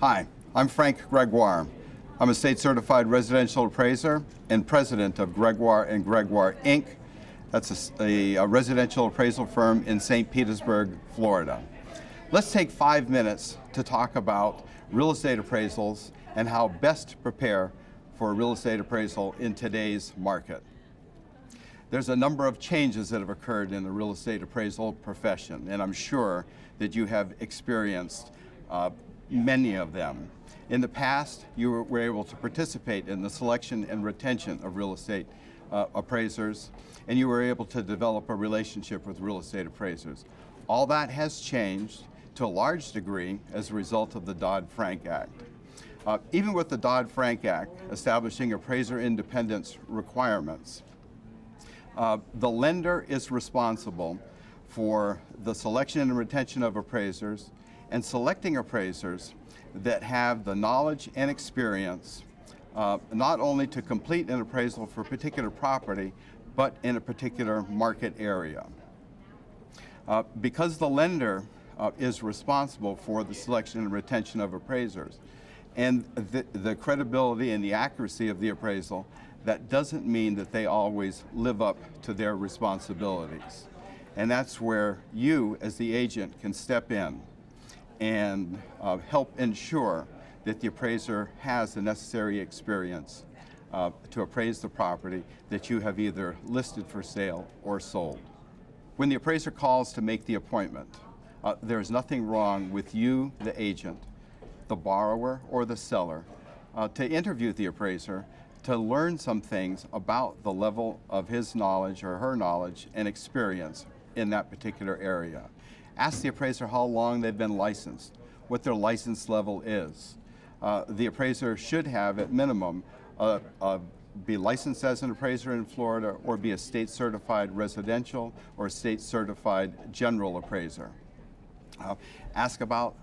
Hi, I'm Frank Gregoire. I'm a state-certified residential appraiser and president of Gregoire and Gregoire, Inc. That's a residential appraisal firm in St. Petersburg, Florida. Let's take 5 minutes to talk about real estate appraisals and how best to prepare for a real estate appraisal in today's market. There's a number of changes that have occurred in the real estate appraisal profession, and I'm sure that you have experienced many of them. In the past, you were able to participate in the selection and retention of real estate appraisers, and you were able to develop a relationship with real estate appraisers. All that has changed to a large degree as a result of the Dodd-Frank Act. Even with the Dodd-Frank Act establishing appraiser independence requirements, the lender is responsible for the selection and retention of appraisers and selecting appraisers that have the knowledge and experience not only to complete an appraisal for a particular property, but in a particular market area. Because the lender is responsible for the selection and retention of appraisers and the credibility and the accuracy of the appraisal, that doesn't mean that they always live up to their responsibilities. And that's where you, as the agent, can step in and help ensure that the appraiser has the necessary experience to appraise the property that you have either listed for sale or sold. When the appraiser calls to make the appointment, there's nothing wrong with you, the agent, the borrower, or the seller, to interview the appraiser to learn some things about the level of his knowledge or her knowledge and experience in that particular area. Ask the appraiser how long they've been licensed, what their license level is. The appraiser should have, at minimum, be licensed as an appraiser in Florida or be a state-certified residential or state-certified general appraiser. Ask about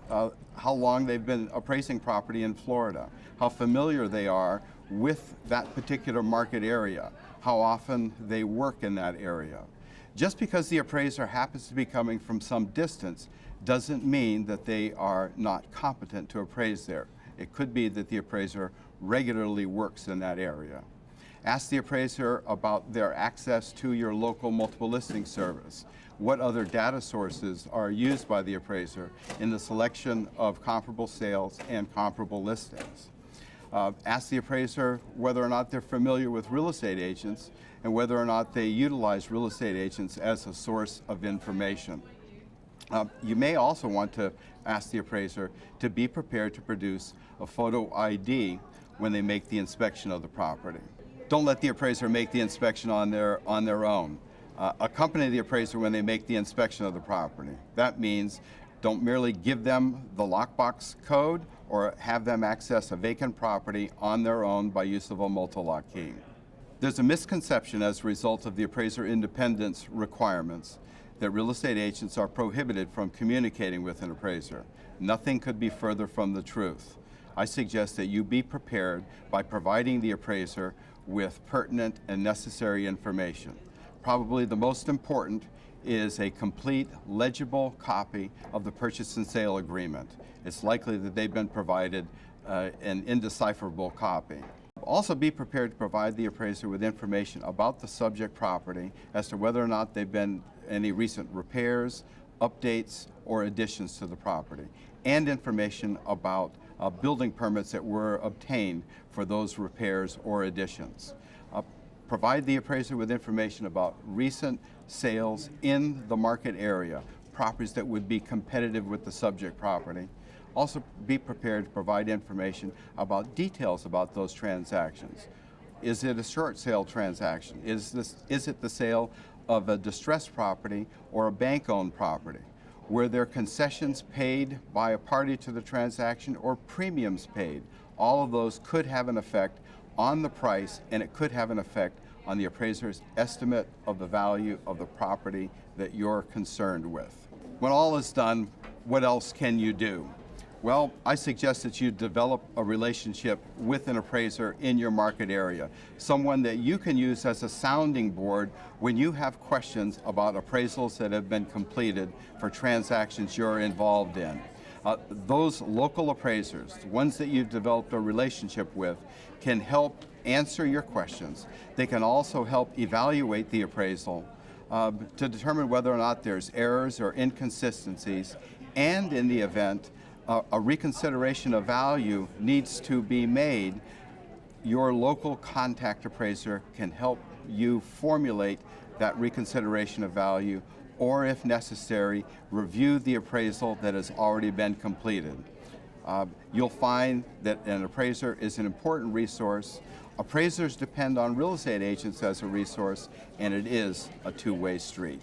how long they've been appraising property in Florida, how familiar they are with that particular market area, how often they work in that area. Just because the appraiser happens to be coming from some distance doesn't mean that they are not competent to appraise there. It could be that the appraiser regularly works in that area. Ask the appraiser about their access to your local multiple listing service. What other data sources are used by the appraiser in the selection of comparable sales and comparable listings? Ask the appraiser whether or not they're familiar with real estate agents and whether or not they utilize real estate agents as a source of information. You may also want to ask the appraiser to be prepared to produce a photo ID when they make the inspection of the property. Don't let the appraiser make the inspection on their own. Accompany the appraiser when they make the inspection of the property. That means don't merely give them the lockbox code or have them access a vacant property on their own by use of a multi-lock key. There's a misconception as a result of the appraiser independence requirements that real estate agents are prohibited from communicating with an appraiser. Nothing could be further from the truth. I suggest that you be prepared by providing the appraiser with pertinent and necessary information. Probably the most important is a complete, legible copy of the purchase and sale agreement. It's likely that they've been provided an indecipherable copy. Also be prepared to provide the appraiser with information about the subject property as to whether or not there've been any recent repairs, updates, or additions to the property, and information about building permits that were obtained for those repairs or additions. Provide the appraiser with information about recent sales in the market area, properties that would be competitive with the subject property. Also be prepared to provide information about details about those transactions. Is it a short sale transaction? Is it the sale of a distressed property or a bank-owned property? Were there concessions paid by a party to the transaction or premiums paid? All of those could have an effect on the price, and it could have an effect on the appraiser's estimate of the value of the property that you're concerned with. When all is done, what else can you do? Well, I suggest that you develop a relationship with an appraiser in your market area, someone that you can use as a sounding board when you have questions about appraisals that have been completed for transactions you're involved in. Those local appraisers, the ones that you've developed a relationship with, can help answer your questions. They can also help evaluate the appraisal to determine whether or not there's errors or inconsistencies, and in the event a reconsideration of value needs to be made, your local contact appraiser can help you formulate that reconsideration of value, or if necessary, review the appraisal that has already been completed. You'll find that an appraiser is an important resource. Appraisers depend on real estate agents as a resource, and it is a two-way street.